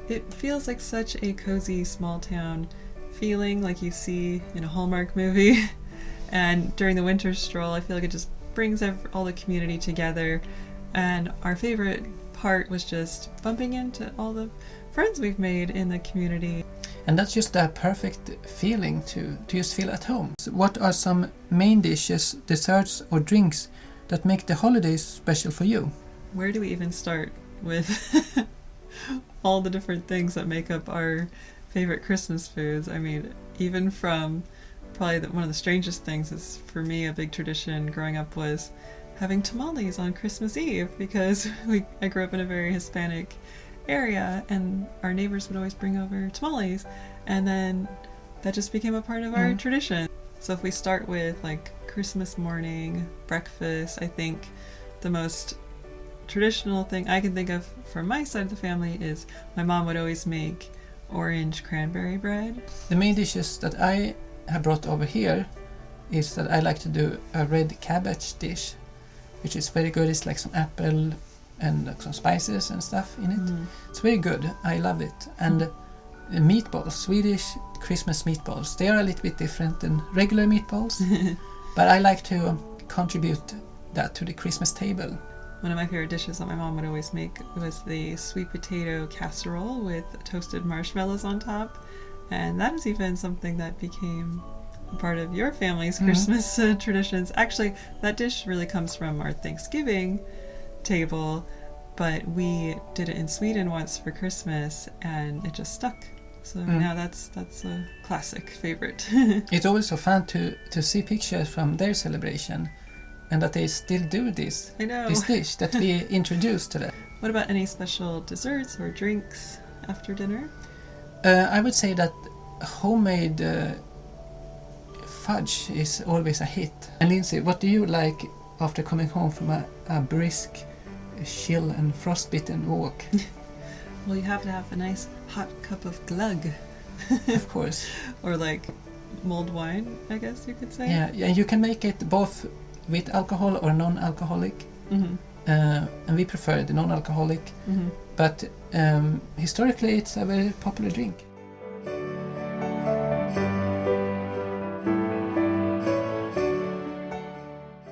B: it feels like such a cozy small town feeling like you see in a Hallmark movie. And during the winter stroll, I feel like it just brings all the community together. And our favorite part was just bumping into all the friends we've made in the community.
A: And that's just a perfect feeling to just feel at home. So what are some main dishes, desserts or drinks that make the holidays special for you?
B: Where do we even start with all the different things that make up our favorite Christmas foods? I mean, even from probably one of the strangest things is, for me, a big tradition growing up was having tamales on Christmas Eve, because I grew up in a very Hispanic area and our neighbors would always bring over tamales, and then that just became a part of our tradition. So if we start with like Christmas morning breakfast, I think the most traditional thing I can think of from my side of the family is my mom would always make orange cranberry bread.
A: The main dishes that I have brought over here is that I like to do a red cabbage dish, which is very good. It's like some apple and like some spices and stuff in it. It's very good. I love it. And meatballs, Swedish Christmas meatballs, they are a little bit different than regular meatballs, but I like to contribute that to the Christmas table.
B: One of my favorite dishes that my mom would always make was the sweet potato casserole with toasted marshmallows on top, and that is even something that became a part of your family's Christmas traditions. Actually, that dish really comes from our Thanksgiving table, but we did it in Sweden once for Christmas and it just stuck. So now that's a classic favorite.
A: It's always so fun to see pictures from their celebration and that they still do this dish that we introduced to them.
B: What about any special desserts or drinks after dinner?
A: I would say that homemade fudge is always a hit. And Lindsay, what do you like after coming home from a brisk, chill and frostbitten walk?
B: Well, you have to have a nice hot cup of glögg.
A: Of course.
B: Or like mulled wine, I guess you could say.
A: Yeah, you can make it both with alcohol or non-alcoholic. And we prefer the non-alcoholic, but historically it's a very popular drink.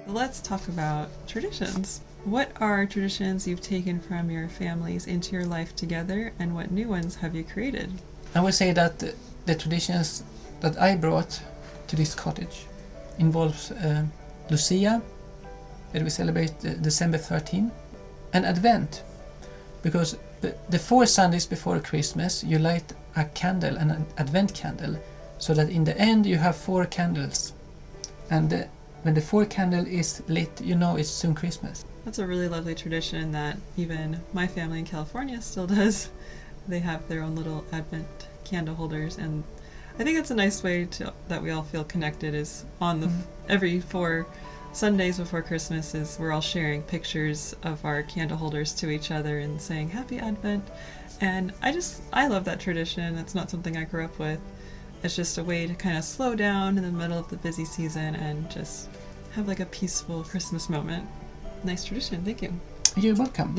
B: Let's talk about traditions. What are traditions you've taken from your families into your life together, and what new ones have you created?
A: I would say that the traditions that I brought to this cottage involves Lucia, that we celebrate December 13, and Advent, because the 4 Sundays before Christmas you light a candle, an Advent candle, so that in the end you have 4 candles, and when the 4th candle is lit, you know it's soon Christmas.
B: That's a really lovely tradition that even my family in California still does. They have their own little Advent candle holders, and I think it's a nice way that we all feel connected is on the every 4 Sundays before Christmas is we're all sharing pictures of our candle holders to each other and saying Happy Advent. And I love that tradition. It's not something I grew up with. It's just a way to kind of slow down in the middle of the busy season and just have like a peaceful Christmas moment. Nice tradition, thank you.
A: You're welcome.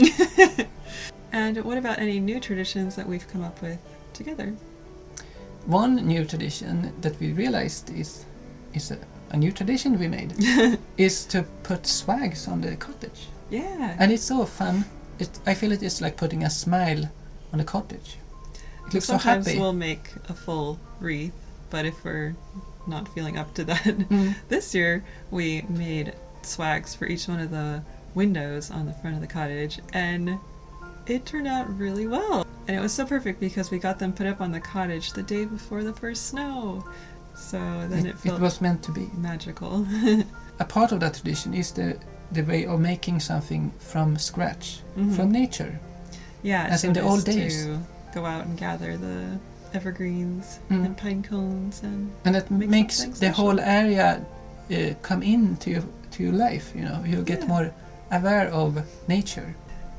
B: And what about any new traditions that we've come up with together?
A: One new tradition that we realized is a new tradition we made is to put swags on the cottage.
B: Yeah.
A: And it's so fun. I feel it is like putting a smile on the cottage. It looks so happy.
B: Sometimes we'll make a full wreath, but if we're not feeling up to that, this year we made swags for each one of the windows on the front of the cottage, and it turned out really well. And it was so perfect because we got them put up on the cottage the day before the first snow. So then it
A: was meant to be
B: magical.
A: A part of that tradition is the way of making something from scratch, from nature.
B: Yeah,
A: as in the old days.
B: To go out and gather the evergreens and pine cones, and
A: that makes the whole area come into your life. You know, you get more aware of nature.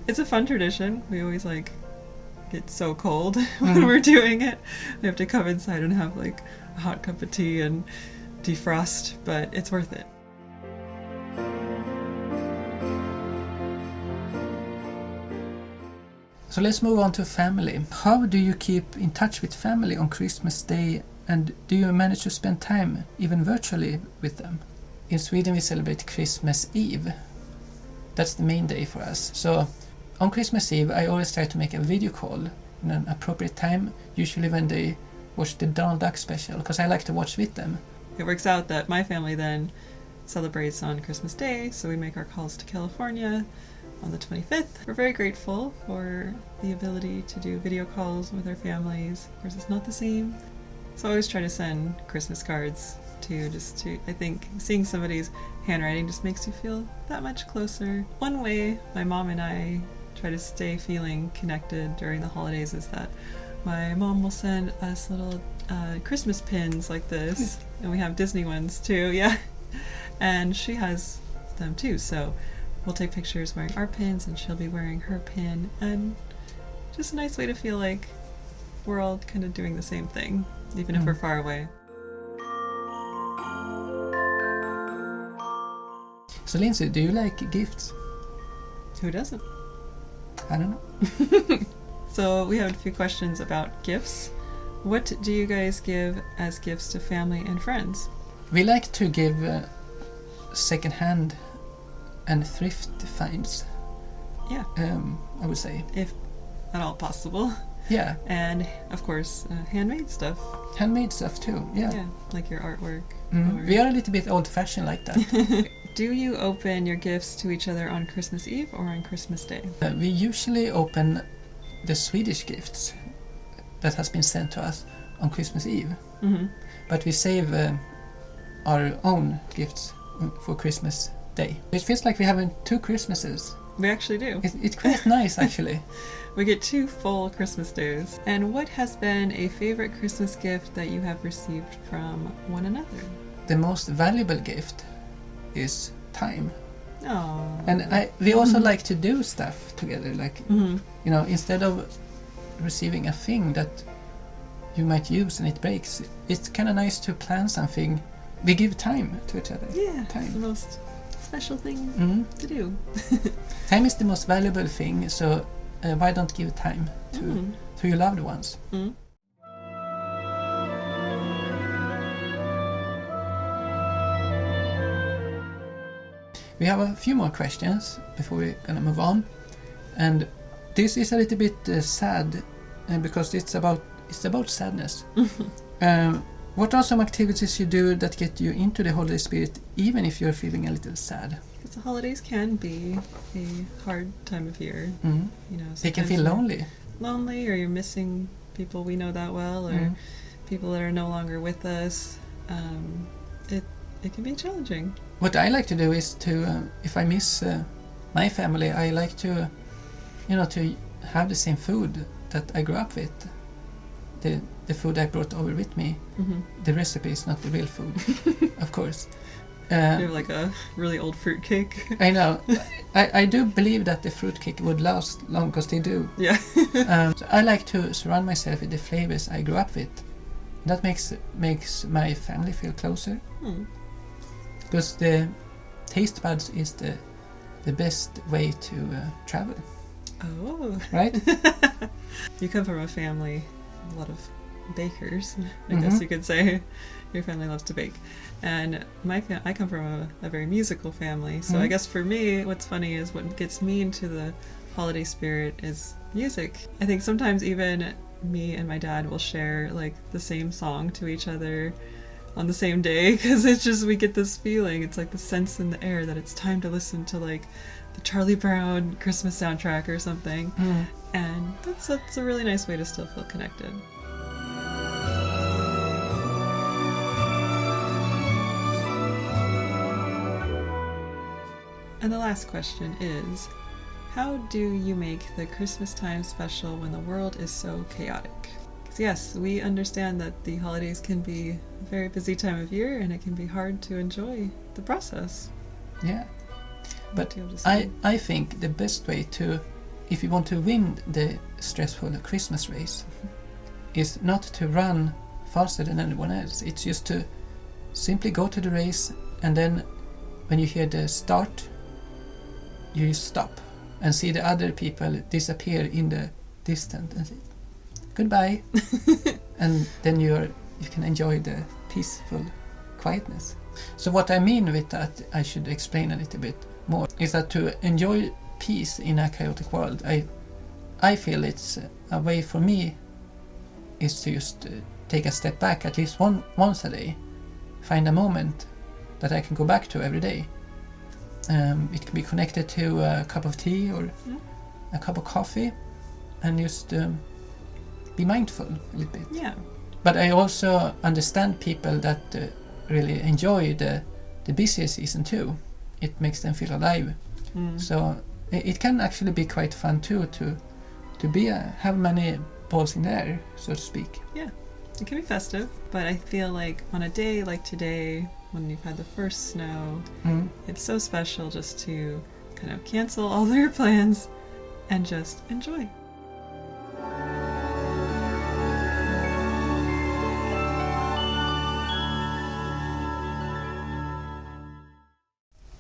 B: It's a fun tradition. We always get so cold when we're doing it. We have to come inside and have like a hot cup of tea and defrost, but it's worth it.
A: So let's move on to family. How do you keep in touch with family on Christmas Day, and do you manage to spend time, even virtually, with them? In Sweden we celebrate Christmas Eve. That's the main day for us. So on Christmas Eve I always try to make a video call in an appropriate time, usually when they watch the Donald Duck special, because I like to watch with them.
B: It works out that my family then
C: celebrates on Christmas Day, so we make our calls to California on the 25th. We're very grateful for the ability to do video calls with our families. Of course, it's not the same. So I always try to send Christmas cards too, I think seeing somebody's handwriting just makes you feel that much closer. One way my mom and I try to stay feeling connected during the holidays is that my mom will send us little Christmas pins like this, and we have Disney ones too, yeah. And she has them too, so we'll take pictures wearing our pins and she'll be wearing her pin, and just a nice way to feel like we're all kind of doing the same thing, even if we're far away.
A: So Lindsay, do you like gifts?
C: Who doesn't?
A: I don't know.
C: So we have a few questions about gifts. What do you guys give as gifts to family and friends?
A: We like to give second-hand and thrift finds.
C: Yeah.
A: I would say.
C: If at all possible.
A: Yeah.
C: And of course, handmade stuff.
A: Handmade stuff too, yeah.
C: Yeah, like your artwork.
A: We are a little bit old-fashioned like that.
C: Do you open your gifts to each other on Christmas Eve or on Christmas Day?
A: We usually open the Swedish gifts that has been sent to us on Christmas Eve.
C: Mm-hmm.
A: But we save our own gifts for Christmas Day. It feels like we're having 2 Christmases.
C: We actually do.
A: It's quite nice, actually.
C: We get 2 full Christmas days. And what has been a favorite Christmas gift that you have received from one another?
A: The most valuable gift is time.
C: Oh.
A: And we also like to do stuff together, like, you know, instead of receiving a thing that you might use and it breaks, it's kind of nice to plan something. We give time to each other.
C: Yeah,
A: time.
C: it's the most special thing to do.
A: Time is the most valuable thing, so why don't give time to your loved ones? We have a few more questions before we're gonna move on, and this is a little bit sad because it's about sadness. What are some activities you do that get you into the holiday spirit, even if you're feeling a little sad?
C: Because the holidays can be a hard time of year. You know,
A: They can feel lonely.
C: Lonely, or you're missing people we know that well, or people that are no longer with us. It can be challenging.
A: What I like to do is to, if I miss my family, I like to, you know, to have the same food that I grew up with. The food I brought over with me. The recipe is not the real food, of course.
C: You have like a really old fruit cake.
A: I know. I do believe that the fruit cake would last long, because they do.
C: Yeah.
A: So I like to surround myself with the flavors I grew up with. That makes my family feel closer. Because the taste buds is the best way to travel.
C: Oh.
A: Right?
C: You come from a family, a lot of bakers, I guess you could say. Your family loves to bake. And I come from a very musical family, so I guess for me, what's funny is what gets me into the holiday spirit is music. I think sometimes even me and my dad will share like the same song to each other on the same day, because it's just, we get this feeling, it's like the sense in the air that it's time to listen to like the Charlie Brown Christmas soundtrack or something. And that's a really nice way to still feel connected. And the last question is, how do you make the Christmas time special when the world is so chaotic? Because yes, we understand that the holidays can be a very busy time of year, and it can be hard to enjoy the process.
A: Yeah. But I think the best way to, if you want to win the stressful Christmas race, is not to run faster than anyone else. It's just to simply go to the race, and then when you hear the start, you stop and see the other people disappear in the distance and say goodbye. And then you can enjoy the peaceful quietness. So what I mean with that, I should explain a little bit more, is that to enjoy peace in a chaotic world, I feel it's a way for me is to just take a step back at least once a day, find a moment that I can go back to every day. It can be connected to a cup of tea or a cup of coffee, and just be mindful a little bit.
C: Yeah.
A: But I also understand people that really enjoy the busier season too. It makes them feel alive. So it can actually be quite fun too to have many balls in the air, so to speak.
C: Yeah, it can be festive, but I feel like on a day like today, when you've had the first snow, it's so special just to kind of cancel all their plans and just enjoy.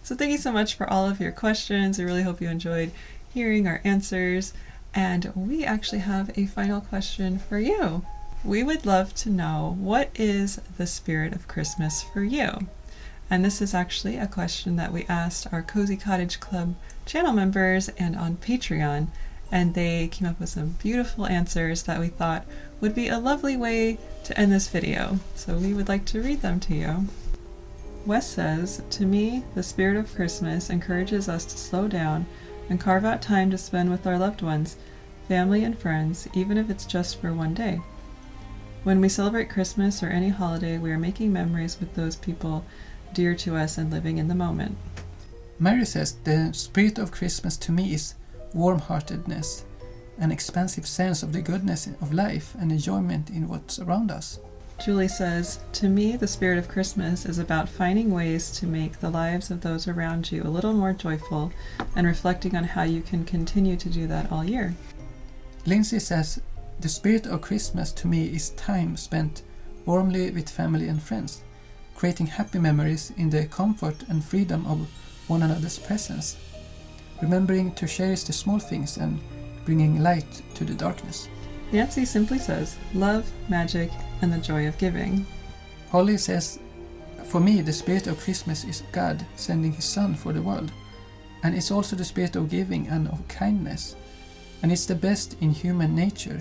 C: So thank you so much for all of your questions. I really hope you enjoyed hearing our answers. And we actually have a final question for you. We would love to know, what is the spirit of Christmas for you? And this is actually a question that we asked our Cozy Cottage Club channel members and on Patreon. And they came up with some beautiful answers that we thought would be a lovely way to end this video. So we would like to read them to you. Wes says, to me, the spirit of Christmas encourages us to slow down and carve out time to spend with our loved ones, family and friends, even if it's just for one day. When we celebrate Christmas or any holiday, we are making memories with those people dear to us and living in the moment.
A: Mary says, the spirit of Christmas to me is warm-heartedness, an expansive sense of the goodness of life and enjoyment in what's around us.
C: Julie says, to me, the spirit of Christmas is about finding ways to make the lives of those around you a little more joyful and reflecting on how you can continue to do that all year.
A: Lindsay says, the spirit of Christmas to me is time spent warmly with family and friends, creating happy memories in the comfort and freedom of one another's presence, remembering to cherish the small things and bringing light to the darkness.
C: Nancy simply says, love, magic, and the joy of giving.
A: Holly says, for me, the spirit of Christmas is God sending His Son for the world, and it's also the spirit of giving and of kindness, and it's the best in human nature.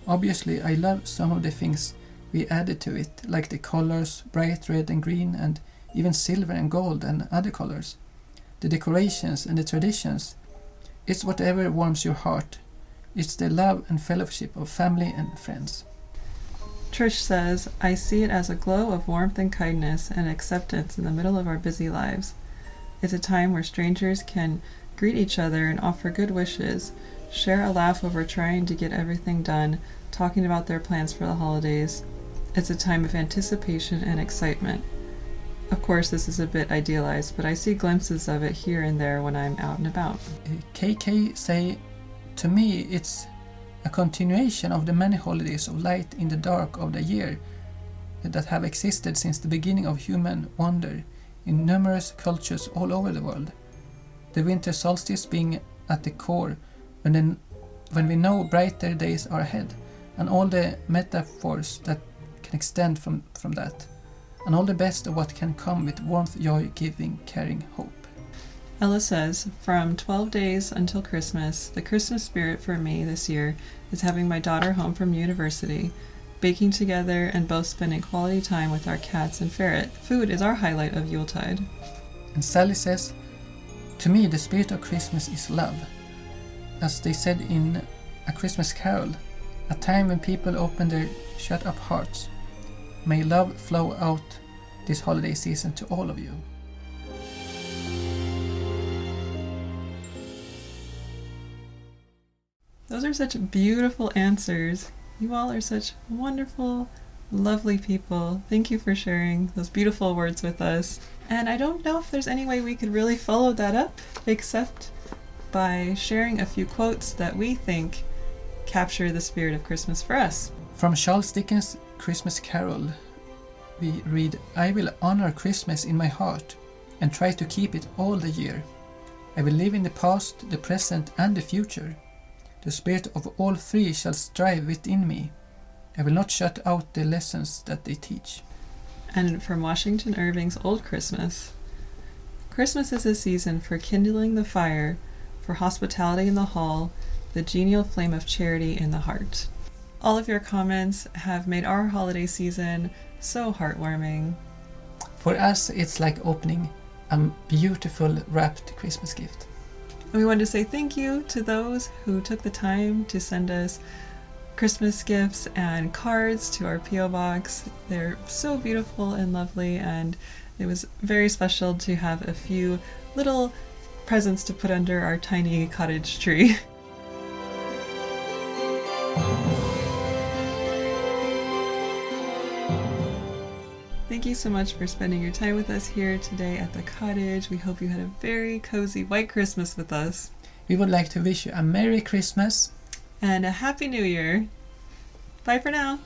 A: Obviously, I love some of the things we added to it, like the colors, bright red and green, and even silver and gold and other colors, the decorations and the traditions. It's whatever warms your heart. It's the love and fellowship of family and friends.
C: Trish says, I see it as a glow of warmth and kindness and acceptance in the middle of our busy lives. It's a time where strangers can greet each other and offer good wishes, share a laugh over trying to get everything done, talking about their plans for the holidays. It's a time of anticipation and excitement. Of course, this is a bit idealized, but I see glimpses of it here and there when I'm out and about.
A: KK say, to me, it's a continuation of the many holidays of light in the dark of the year that have existed since the beginning of human wonder in numerous cultures all over the world. The winter solstice being at the core, when we know brighter days are ahead, and all the metaphors that can extend from that, and all the best of what can come with warmth, joy, giving, caring, hope.
C: Ella says, from 12 days until Christmas, the Christmas spirit for me this year is having my daughter home from university, baking together, and both spending quality time with our cats and ferret. Food is our highlight of Yuletide.
A: And Sally says, to me the spirit of Christmas is love. As they said in A Christmas Carol, a time when people open their shut up hearts. May love flow out this holiday season to all of you.
C: Those are such beautiful answers. You all are such wonderful, lovely people. Thank you for sharing those beautiful words with us. And I don't know if there's any way we could really follow that up except by sharing a few quotes that we think capture the spirit of Christmas for us.
A: From Charles Dickens' Christmas Carol, we read, I will honor Christmas in my heart and try to keep it all the year. I will live in the past, the present, and the future. The spirit of all three shall strive within me. I will not shut out the lessons that they teach.
C: And from Washington Irving's Old Christmas, Christmas is a season for kindling the fire, for hospitality in the hall, the genial flame of charity in the heart. All of your comments have made our holiday season so heartwarming.
A: For us, it's like opening a beautiful wrapped Christmas gift.
C: And we wanted to say thank you to those who took the time to send us Christmas gifts and cards to our P.O. box. They're so beautiful and lovely, and it was very special to have a few little presents to put under our tiny cottage tree. Thank you so much for spending your time with us here today at the cottage. We hope you had a very cozy white Christmas with us.
A: We would like to wish you a Merry Christmas
C: And a Happy New Year. Bye for now.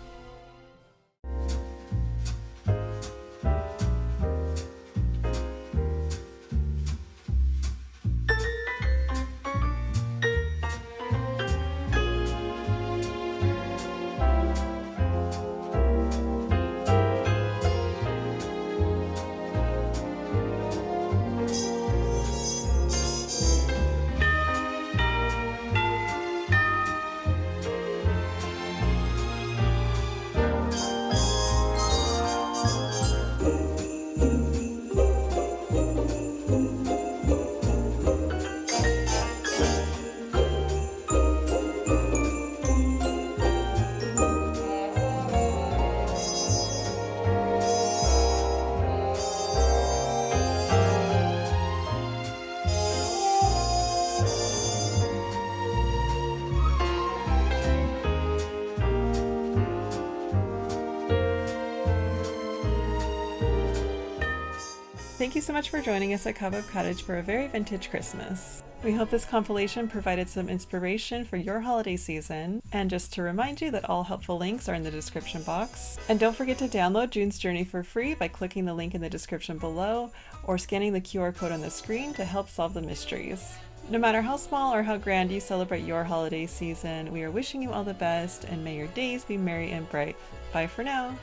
C: Thank you so much for joining us at Cobweb Cottage for a very vintage Christmas. We hope this compilation provided some inspiration for your holiday season. And just to remind you that all helpful links are in the description box. And don't forget to download June's Journey for free by clicking the link in the description below or scanning the QR code on the screen to help solve the mysteries. No matter how small or how grand you celebrate your holiday season, we are wishing you all the best, and may your days be merry and bright. Bye for now.